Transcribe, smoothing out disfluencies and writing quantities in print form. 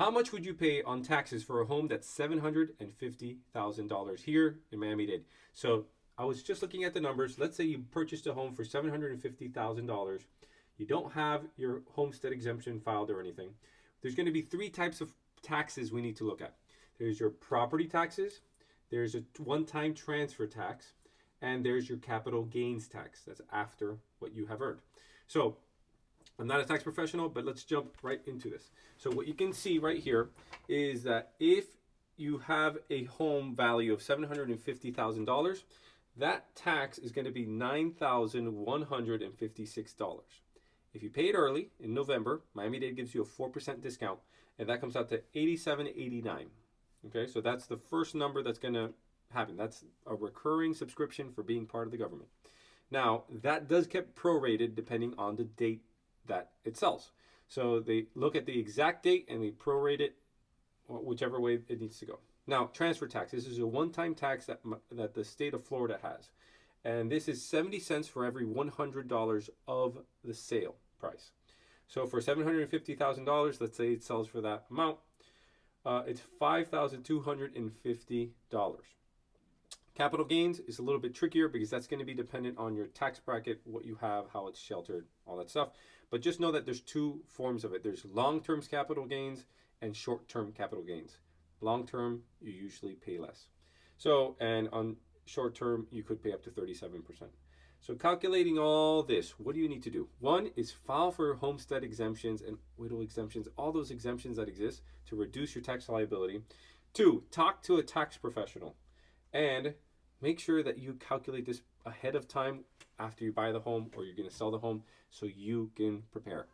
How much would you pay on taxes for a home that's $750,000 here in Miami-Dade? So I was just looking at the numbers. Let's say you purchased a home for $750,000. You don't have your homestead exemption filed or anything. There's going to be three types of taxes we need to look at. There's your property taxes, there's a one-time transfer tax, and there's your capital gains tax. That's after what you have earned. So I'm not a tax professional, but let's jump right into this. So what you can see right here is that if you have a home value of $750,000, that tax is going to be $9,156. If you pay it early in November, Miami-Dade gives you a 4% discount, and that comes out to $87.89. Okay, so that's the first number that's going to happen. That's a recurring subscription for being part of the government. Now, that does get prorated depending on the date that it sells. So they look at the exact date and they prorate it whichever way it needs to go. Now, transfer tax. This is a one-time tax that the state of Florida has. And this is 70 cents for every $100 of the sale price. So for $750,000, let's say it sells for that amount, it's $5,250. Capital gains is a little bit trickier because that's going to be dependent on your tax bracket, what you have, how it's sheltered, all that stuff. But just know that there's two forms of it. There's long-term capital gains and short-term capital gains. Long-term, you usually pay less. So, and on short-term, you could pay up to 37%. So calculating all this, what do you need to do? One is file for homestead exemptions and widow exemptions, all those exemptions that exist to reduce your tax liability. Two, talk to a tax professional. And make sure that you calculate this ahead of time after you buy the home or you're going to sell the home so you can prepare.